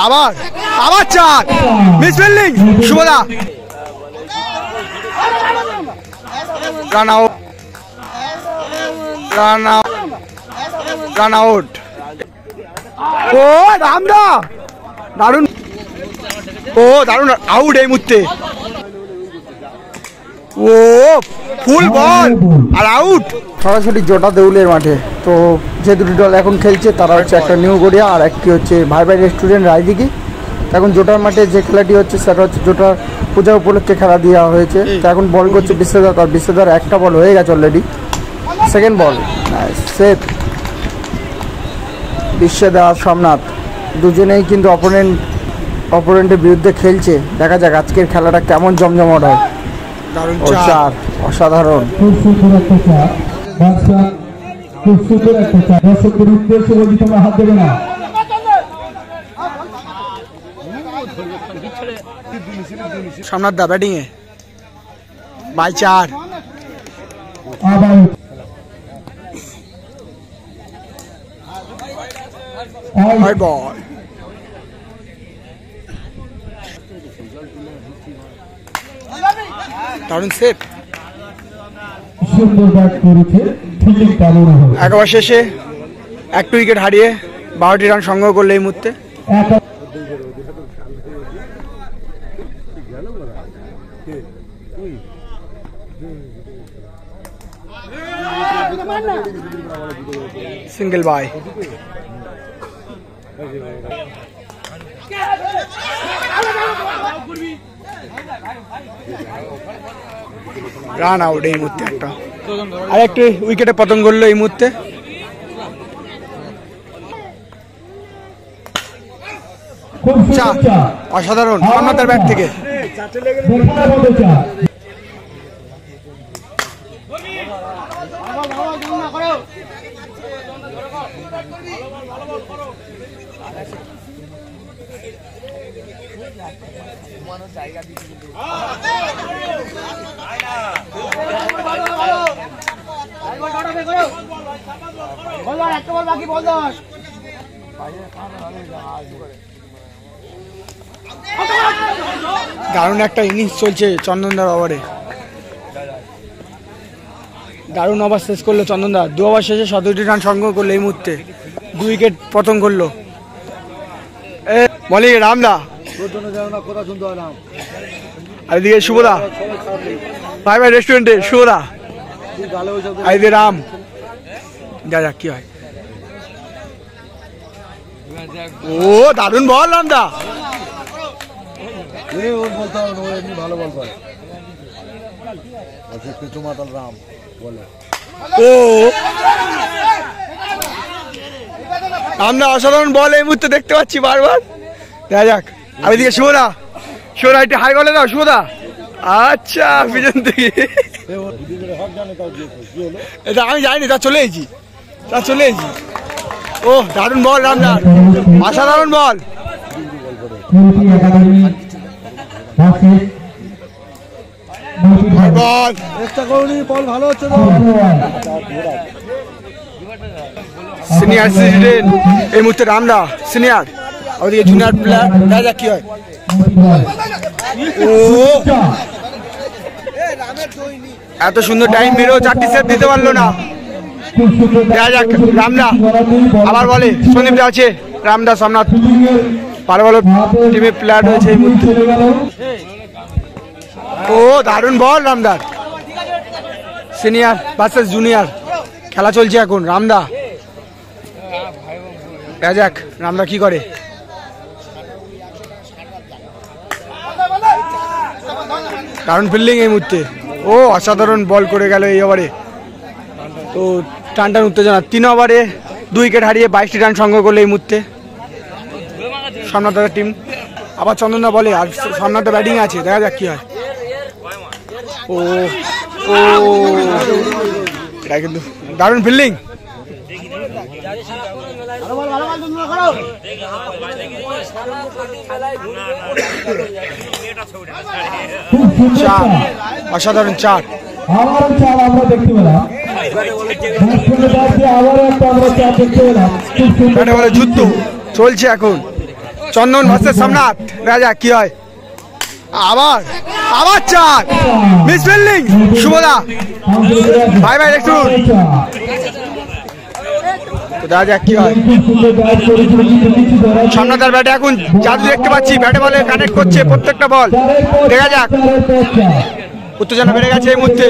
আবার আবার চার, মিস ফিল্ডিং শুভদা, run out, run out, run out. ও রামদা দারুণ, ও দারুণ আউট এই মুহূর্তে। ও ফুল বল আর আউট। সরাসরি জোটা দেউলের মাঠে। তো যে দুটি দল এখন খেলছে তারা হচ্ছে একটা নিউ গড়িয়া আর একটি হচ্ছে ভাই ভাই রেস্টুরেন্ট রায়দিঘি। এখন জোটার মাঠে যে খেলাটি হচ্ছে সেটা হচ্ছে জোটার পূজা উপলক্ষে খেলা দেওয়া হয়েছে। তো এখন বল করছে বিশ্বদার, আর বিশ্বদার একটা বল হয়ে গেছে অলরেডি, সেকেন্ড বল সেফ। বিশ্বদা আর সোমনাথ দুজনেই কিন্তু অপোনেন্টের বিরুদ্ধে খেলছে। দেখা যাক আজকের খেলাটা কেমন জমজমাট হয়। দারুণ চার, অসাধারণ। খুব সুন্দর একটা চার, খুব সুন্দর একটা চার। দর্শকদের উদ্দেশ্যে বলছি তোমরা হাত দেবে না। সোমনাথ দা ব্যাটিং এ বাই চার, আবার বল, দারুণ সেফ। সুন্দর ব্যাট করেছে, ফিল্ডিং কেমন হবে। একবার শেষে একটা উইকেট হারিয়ে 12টি রান সংগ্রহ করলে এই মুহূর্তে। সিঙ্গেল বাই, রান আউট এই মুহূর্তে একটা, আর একটি উইকেটে পতন করলো এই মুহূর্তে। অসাধারণ সোমনাথের ব্যাট থেকে। দারুণ একটা ইনিংস চলছে চন্দনদার ওভারে, দারুণ ওভার শেষ করলো চন্দনদা। 2 ওভার শেষে 17টি রান সংগ্রহ করলো এই মুহূর্তে, 2 উইকেট পতন করলো। বলি রামদা, আর এদিকে শুভদা ভাই ভাই রেস্টুরেন্টে শুভদা, আর এদিকে রাম। যা যাক কি হয়। ও দারুণ বল রামদা, ভালো বল করে রাম বলে। ও আমরা অসাধারণ বল এই মুহূর্তে দেখতে পাচ্ছি বারবার। দেখা যাক। আর এদিকে শুভদা, শুভদা একটু হাই বলে দাও শুভদা। আচ্ছা পিছন থেকে এটা আমি যাইনি, তা চলে এসেছি, তা চলে এসেছি। ও দারুণ বল রামদার, অসাধারণ বল। সিনিয়র সিটিজেন এই মুহূর্তে রামদা সিনিয়র, ওদিকে জুনিয়র প্লেয়ার। দেখা যাক কি হয়। ও এত সুন্দর টাইম বেরো, 4টি সেট দিতে পারলো না। দেখা যাক রামদা আবার বলে, সন্দীপ দা আছে, রামদা সোমনাথ ভালো ভালো টিমের প্লেয়ার রয়েছে এই মুহূর্তে। ও দারুণ বল রামদার, সিনিয়র ভার্সেস জুনিয়র খেলা চলছে এখন। রামদা দেখা যাক রামদা কি করে। দারুণ ফিল্ডিং এই মুহূর্তে। ও অসাধারণ বল করে গেল এই ওভারে। তো টান টান উত্তেজনা, 3 ওভারে 2 উইকেট হারিয়ে 22টি রান সংগ্রহ করলো এই মুহূর্তে সোমনাথের টিম। আবার চন্দনদা বলে, আর সোমনাথের ব্যাটিং আছে, দেখা যাক কি হয়। ও ও এটা কিন্তু দারুণ ফিল্ডিং। অসাধারণ চার, আমরা দেখতে পেলাম। যুদ্ধ চলছে এখন। চন্দন ভার্সেস সোমনাথ, দেখা যাক কি হয়। আবার আবার চার, মিস ফিল্ডিং শুভদা, ভাই ভাই একটু দেখা যাক কি হয়। সোমনাথের ব্যাটে এখন জাদু দেখতে পাচ্ছি, ব্যাটে বলে কানেক্ট করছে প্রত্যেকটা বল, দেখা যাক। উত্তেজনা বেড়ে গেছে এই মুহূর্তে,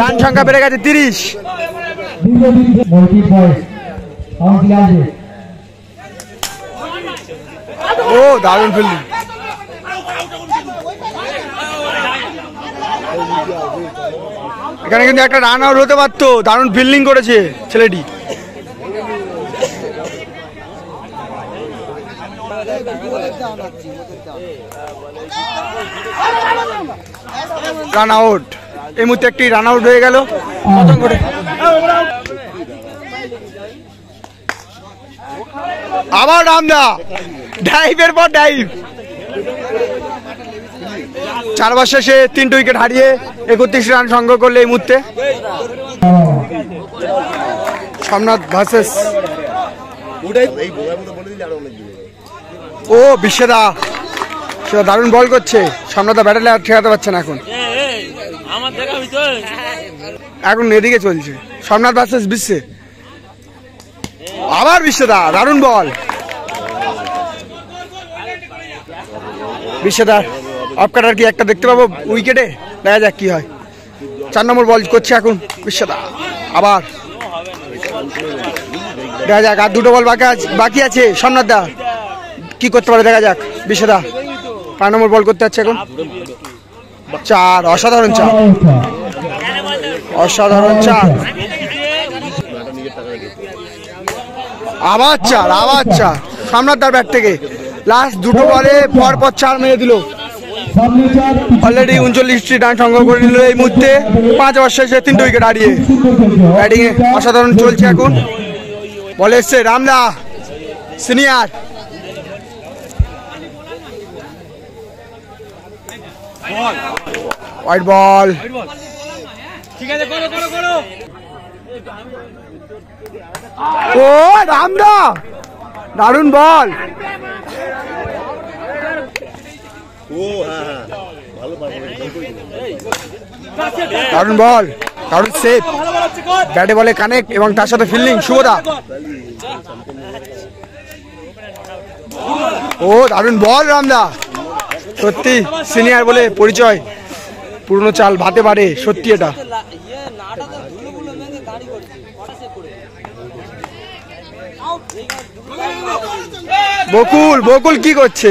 রান সংখ্যা বেড়ে গেছে 30। ও দারুণ ফিল্ডিং, এখানে কিন্তু একটা রান আউট হতে পারতো, দারুণ ফিল্ডিং করেছে ছেলেটি। রান আউট, এই মুহূর্তে একটি রান আউট হয়ে গেল। আবার রামদা ডাইভের পর ডাইভ, 4 ওভার শেষে 3টে উইকেট হারিয়ে 31 রান সংগ্রহ করলে এই মুহূর্তে। সোমনাথ ভার্সেস ও বিশ্বদা, সে দারুণ বল করছে। সোমনাথ ব্যাটালে আর ঠেকাতে পারছে না, এখন এদিকে চলছে সোমনাথ ভার্সেস বিশ্বে। আবার বিশ্বদা দারুণ বল, বিশ্বদার অফ কাটার কি একটা দেখতে পাবো উইকেটে, দেখা যাক কি হয়। 4 নম্বর বল করছে এখন বিশ্বদা, আবার দেখা যাক। আর 2টো বল বাকি আছে, সোমনাথ দা কি করতে পারে দেখা যাক। বিশ্বদা 5 নম্বর বল করতে যাচ্ছে এখন, 4, অসাধারণ 4, অসাধারণ 4, আবার 4, আবার 4 সোমনাথ দার ব্যাট থেকে। লাস্ট 2টো বলে পরপর 4 মেরে দিল, অলরেডি 39টি রান সংগ্রহ করে নিল এই মুহূর্তে। 5 ওভার শেষে 3টে উইকেট হারিয়ে ব্যাটিং এ অসাধারণ চলছে এখন। বলে এসছে রামদা সিনিয়র, হোয়াইট বল, ও রামদা দারুণ বল, দারুণ বল, দারুণ সেভ, ব্যাটে বলে কানেক্ট এবং তার সাথে ফিল্ডিং শুভদা। ও দারুণ বল রামদা, সত্যি সিনিয়র বলে পরিচয়, পুরনো চাল ভাতে পারে সত্যি এটা। বকুল, বকুল কি করছে?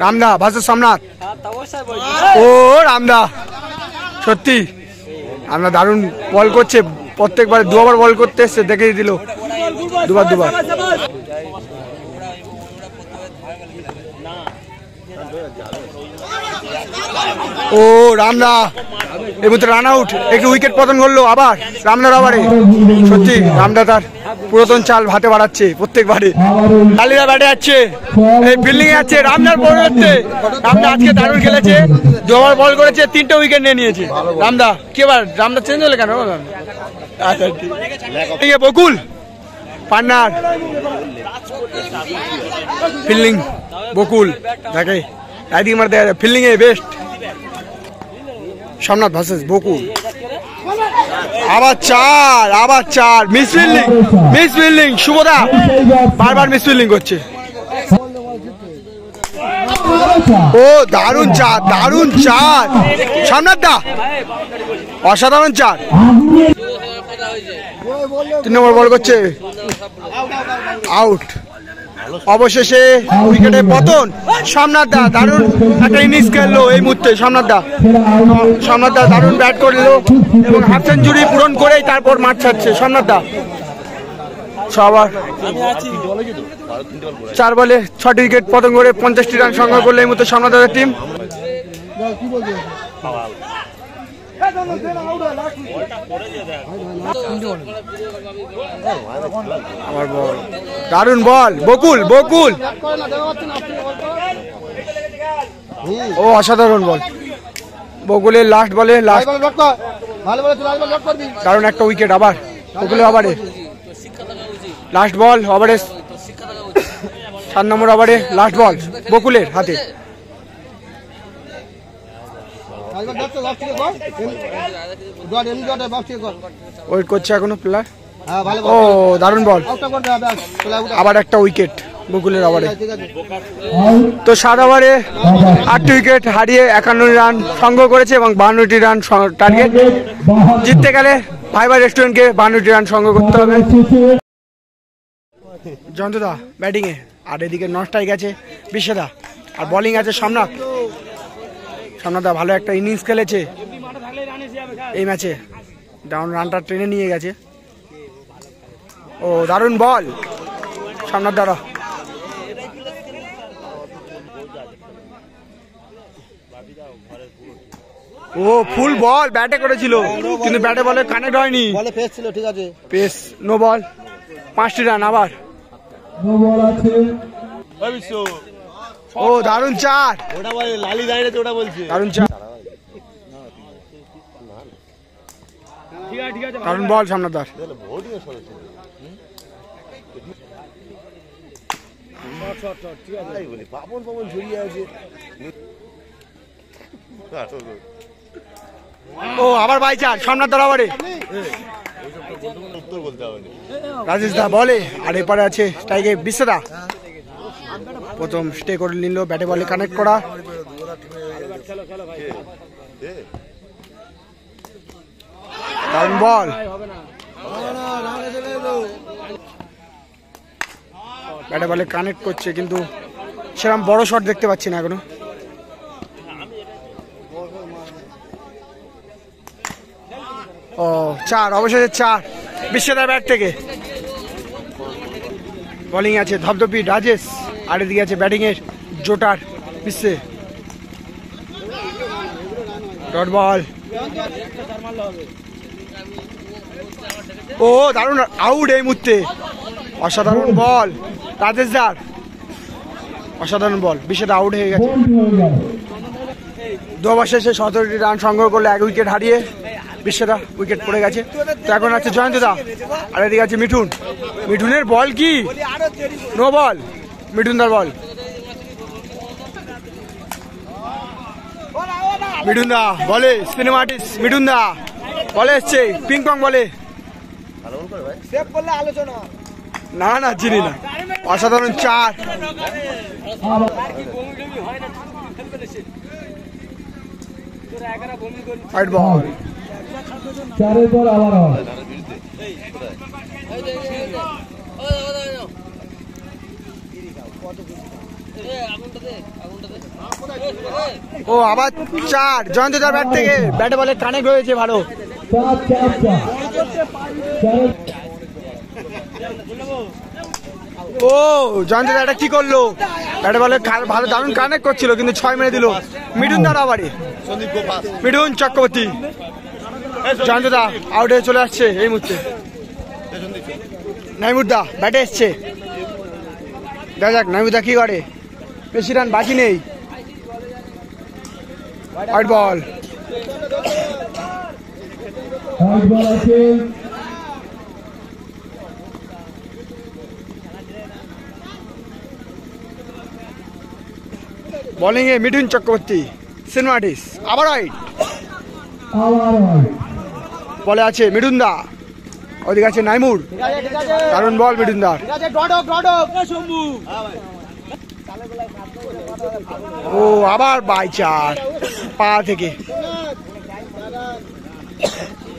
রামদা ভার্সেস সোমনাথ। ও রামদা সত্যি রামদা দারুণ বল করছে, প্রত্যেকবার 2 ওভার বল করতে এসছে, দেখেই দিল দুবার। ও রামদা এই মুহূর্তে রান আউট, একটু উইকেট পতন করলো আবার রামদার ওভারে। সত্যি রামদা তার পুরাতন চাল ভাতে বাড়াচ্ছে প্রত্যেকবারে। লালিরা ব্যাটে যাচ্ছে, এই ফিল্ডিং এ যাচ্ছে রামদার পরিবর্তে। রামদা আজকে দারুণ খেলেছে, 2 ওভার বল করেছে, 3টে উইকেট নিয়ে নিয়েছে রামদা। কি এবার রামদা চেঞ্জ হলে কেন? আচ্ছা ঠিক, বকুল পান্নার ফিল্ডিং, বকুল দেখে একদিকে মারতে ফিল্ডিং এ বেস্ট। সোমনাথ ভার্সেস বকুল, আবার 4, আবার 4, মিস ফিল্ডিং, মিস ফিল্ডিং শুভদা বারবার মিস ফিল্ডিং করছে। ও দারুণ 4, দারুণ 4 সোমনাথ দা, অসাধারণ 4। 3 নম্বর বল করছে, আউট। অবশেষে উইকেটে পতন। সোমনাথ দা দারুণ একটা ইনিংস খেললো এই মুহূর্তে। সোমনাথ দা দারুণ ব্যাট করলো এবং হাফ সেঞ্চুরি পূরণ করেই তারপর মাঠ ছাড়ছে সোমনাথ দা। 4 বলে 6টি উইকেট পতন করে 50টি রান সংগ্রহ করলো এই মুহূর্তে সোমনাথ দার টিম। আমার বল, দারুণ বল, বকুল, বকুল ও অসাধারণ বল। বকুলের লাস্ট বলে দারুণ একটা উইকেট আবার বকুলের ওভারে। লাস্ট বল ওভারে 7 নম্বর ওভারে লাস্ট বল বকুলের হাতে। ওয়েট করছে এখনো প্লেয়ার। ও দারুণ বল, আবার একটা উইকেট বকুলের ওভারে। তো 7 ওভারে 8টি উইকেট হারিয়ে 51 রান সংগ্রহ করেছে এবং 52টি রান টার্গেট। জিততে গেলে ভাইবার রেস্টুরেন্টকে 52টি রান সংগ্রহ করতে হবে। জয়ন্তদা ব্যাটিংয়ে, আর এদিকে নস্টাই গেছে বিশ্বদা, আর বোলিং আছে সোমনাথ। সোমনাথদা ভালো একটা ইনিংস খেলেছে এই ম্যাচে, ডাউন রানটা ট্রেনে নিয়ে গেছে। ও দারুণ বল সোমনাথ দাঁড়া। ও ফুল বল ব্যাটে করেছিল কিন্তু ব্যাটে বলে কানেক্ট হয়নি, বলে পেস ছিল, ঠিক আছে পেস নো বল। 5টি রান আবার। নো বল আছে। ও দারুণ 4, ওটা বলে লালি দাঁড়িয়েছে, ওটা বলছে দারুণ 4, দারুণ বল সামনাদার। পাপন পাপন ঝুড়িয়ে আছে। ও আবার বাই 4 সামনাদার আবারে উত্তর বলতে হবে না। রাজেশ দা বলে, আর এপারে আছে স্ট্রাইকে বিশ্বদা। প্রথম স্টে করে নিল, ব্যাটে বলে কানেক্ট করা। দারুণ বল, ব্যাটে বলে কানেক্ট করছে কিন্তু সেরকম বড় শট দেখতে পাচ্ছি না এখনো। ও 4, অবশেষে 4 বিশ্বদার ব্যাট থেকে। বোলিং আছে ধপধপি রাজেশ, আর এদিকে আছে ব্যাটিং এর জোটার বিশ্বে। ডট বল, ও দারুণ আউট এই মুহূর্তে। অসাধারণ বল রাজেশ দার, অসাধারণ বল। বিশ্বদা আউট হয়ে গেছে। 2 ওভার শেষে 17টি রান সংগ্রহ করলে 1 উইকেট হারিয়ে বিশ্বদা উইকেট পড়ে গেছে। তো এখন আছে জয়ন্তদা, আর এদিকে আছে মিঠুন। মিঠুনের বল কি নো বল, মিঠুনদার বল। মিঠুনদা বলে সিনেমা আর্টিস্ট, মিঠুনদা বলে এসছে পিং পং বলে। না না চিনি না। অসাধারণ 4, হোয়াইট বল। 4-এর পর আবার হয়। ও আবার 4 জয়ন্তদার ব্যাট থেকে, ব্যাটে বলে কানেক্ট হয়েছে ভালো। 4-4-4 ও জয়ন্তদা এটা কি করলো, ব্যাটে বলে ভালো দারুণ কানেক্ট করছিল কিন্তু 6 মেরে দিল মিঠুন দার আবারে। মিঠুন চক্রবর্তী, জয়ন্তদা আউট হয়ে চলে আসছে এই মুহূর্তে। নাইমুদ্দা ব্যাটে এসছে, দেখা যাক নাইমুদ্দা কি করে। বেশি রান বাকি নেই। হোয়াইট বল, হোয়াইট বল আছে। বোলিং এ মিঠুন চক্রবর্তী, সিনেমা আর্টিস্ট। আবার হোয়াইট, আবার হয়। বলে আছে মিঠুন দা, ওদিকে আছে নাইমুর। দারুণ বল মিঠুন দার। ও আবার বাই 4 পা থেকে।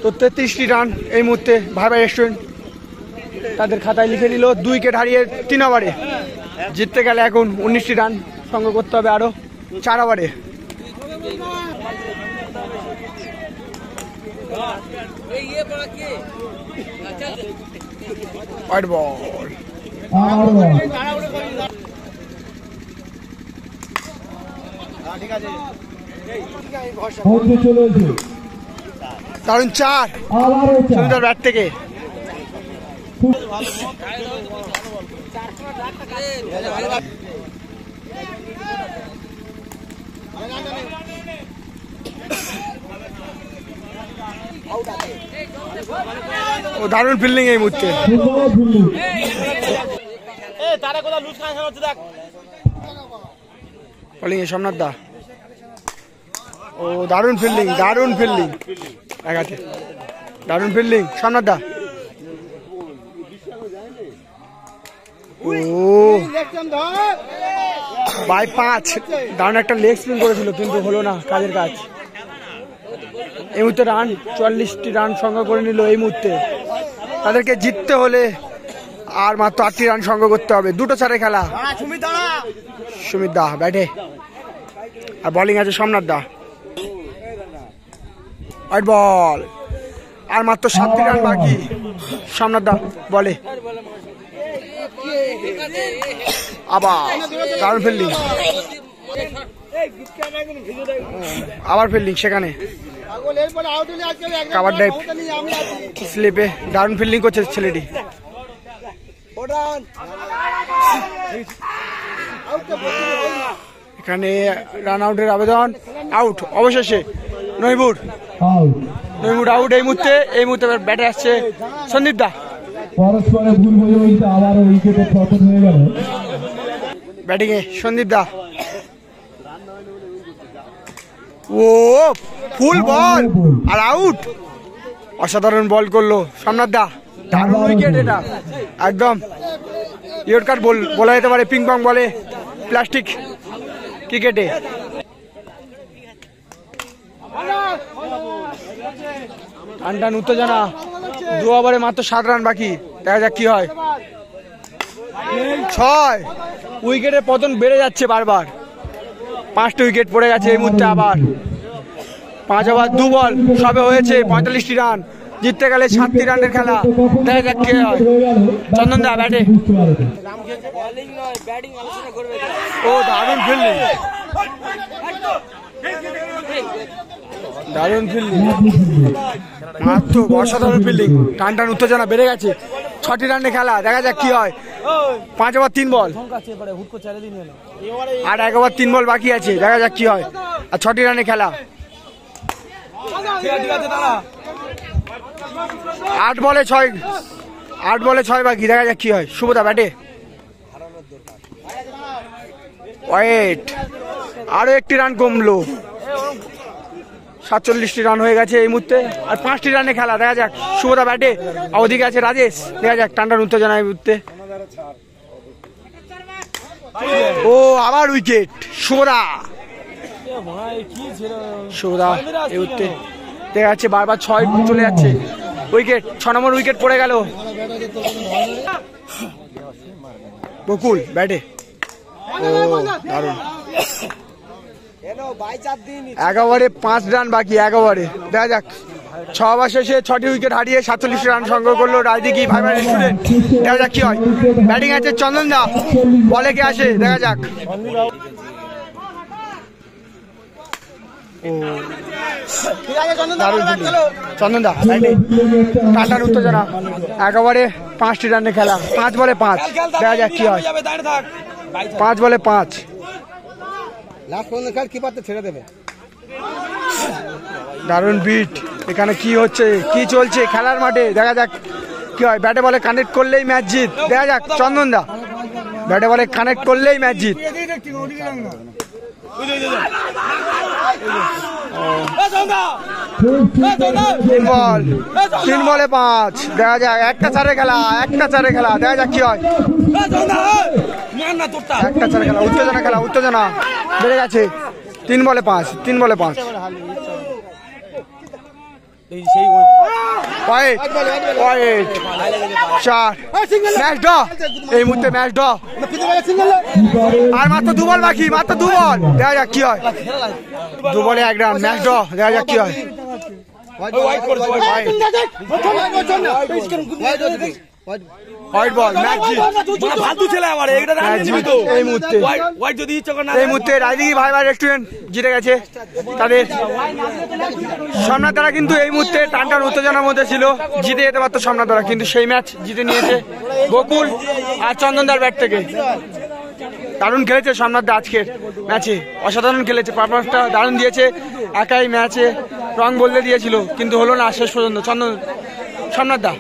তো 33টি রান এই মুহূর্তে ভাইবার রেস্টুরেন্ট তাদের খাতায় লিখে নিল। 2 উইকেট হারিয়ে 3 ওভারে। জিততে গেলে এখন 19টি রান সংগ্রহ করতে হবে আরো 4 ওভারে। হোয়াইট বল, কারণ 4 সুন্দর ব্যাট থেকে। ও দারুণ ফিল্ডিং এই মুহূর্তে। বলিং এ সোমনাথ দা। ও দারুণ ফিল্ডিং, দারুণ ফিল্ডিং, একাতে দারুণ ফিল্ডিং সোমনাথ দা। ও বাই 5 দারুণ একটা লেগ স্পিন করেছিল কিন্তু হলো না কাজের কাজ। এই মুহূর্তে রান 44টি রান সংগ্রহ করে নিল এই মুহূর্তে। তাদেরকে জিততে হলে আর মাত্র 8টি রান সংগ্রহ করতে হবে। দুটো ছাড়ে খেলা। সুমিত দা ব্যাটে আর বোলিং আছে সোমনাথ দা। হোয়াইট বল, আর মাত্র 7টি রান বাকি। সোমনাথ দা বলে, আবার দারুণ ফিল্ডিং, আবার ফিল্ডিং সেখানে কাভার ড্রাইভ স্লিপে দারুণ ফিল্ডিং করছে ছেলেটি। এখানে রান আউটের আবেদন, আউট অবশেষে। নহিবুর আউট এই মুহূর্তে। এই মুহূর্তে ব্যাটে আসছে সন্দীপ দা। পরস্পরে ভুল বোঝাবুঝিতে আবার উইকেটে পতন হয়ে গেল। ব্যাটিং এ সন্দীপ দা। ও ফুল বল আর আউট। অসাধারণ বল করলো সোমনাথ দা। দারুণ উইকেট এটা, একদম ইয়র্ক কাট বলা যেতে পারে, পিং পং বলে প্লাস্টিক ক্রিকেটে। টান টান উত্তেজনা, 2 ওভারে মাত্র 7 রান বাকি। দেখা যাক কি হয়। 6 উইকেটের পতন বেড়ে যাচ্ছে বারবার। 5টি উইকেট পড়ে গেছে এই মুহূর্তে। আবার 5 ওভার 2 বল সবে হয়েছে 45টি রান। জিততে গেলে 7টি রানের খেলা। দেখা যাক কি হয়। চন্দন দা ব্যাটে। ও দারুণ ফিল্ডিং, দারুণ ফিল্ডিং, মাত্র অসাধারণ ফিল্ডিং। টান টান উত্তেজনা বেড়ে গেছে। 6টি রানের খেলা। দেখা যাক কি হয়। 5 ওভার 3 বল আর 1 ওভার 3 বল বাকি আছে। দেখা যাক কি হয়। আর 6টি রানের খেলা। 8 বলে 6 বাকি। দেখা যাক কি হয়। শুভদা ব্যাটে। ওয়েট, আরো 1টি রান কমলো। 47টি রান হয়ে গেছে এই মুহূর্তে। আর 5টি রানে খেলা। দেখা যাক। শুভদা ব্যাটে, ওদিকে আছে রাজেশ। দেখা যাক টান টান উত্তেজনা এই মুহূর্তে। ও আবার উইকেট। শুভদা এই মুহূর্তে দেখা যাচ্ছে বারবার 6 চলে যাচ্ছে। উইকেট, 6 নম্বর উইকেট পড়ে গেল। বকুল ব্যাটে। ও দারুণ। 1 ওভারে 5 রান বাকি। 1 ওভারে দেখা যাক। 6 ওভার শেষে 6টি উইকেট হারিয়ে 47 রান সংগ্রহ করলো রাজদিঘি ভাইবার স্টুডেন্ট। দেখা যাক কি হয়। ব্যাটিং আছে চন্দন দা, বলে কে আসে। দেখা যাক। চন্দন দা ব্যাটে। টাটার উত্তেজনা। 1 ওভারে 5টি রানের খেলা। 5 বলে 5। দেখা যাক কি হয়। 5 বলে 5। ছেড়ে দেবে। দারুণ বিট। এখানে কি হচ্ছে, কি চলছে খেলার মাঠে। দেখা যাক কি হয়। ব্যাটে বলে কানেক্ট করলেই ম্যাচ জিত। দেখা যাক চন্দন দা ব্যাটে বলে কানেক্ট করলেই ম্যাচ জিত। 3 বলে 5। দেখা যাক। একটা চারে খেলা। দেখা যাক কি হয়। একটা চারে খেলা। উত্তেজনা বেড়ে গেছে। 3 বলে 5। 4 ম্যাচ ড। এই মুহূর্তে ম্যাচ ড। আর মাত্র 2 বল বাকি। মাত্র 2 বল। দেখা যাক কি হয়। 2 বলে 1 রান। ম্যাচ ড। দেখা যাক কি হয়। হোয়াইট বল, ম্যাচ জিত। ফালতু ছেলে আমার এইটা রান দিবি তো এই মুহূর্তে। হোয়াইট যদি ইচ্ছা করে না। এই মুহূর্তে রাজদিঘি ভাইবার রেস্টুরেন্ট জিতে গেছে তাদের। সোমনাথ দ্বারা কিন্তু এই মুহূর্তে টান টান উত্তেজনার মধ্যে ছিল। জিতে যেতে পারতো সোমনাথ দ্বারা, কিন্তু সেই ম্যাচ জিতে নিয়েছে বকুল আর চন্দনদার ব্যাট থেকে। দারুণ খেলেছে সোমনাথ দা আজকের ম্যাচে। অসাধারণ খেলেছে। পারফরমেন্সটা দারুণ দিয়েছে। একাই ম্যাচে রং বলতে দিয়েছিল কিন্তু হলো না শেষ পর্যন্ত। চন্দন, সোমনাথ দা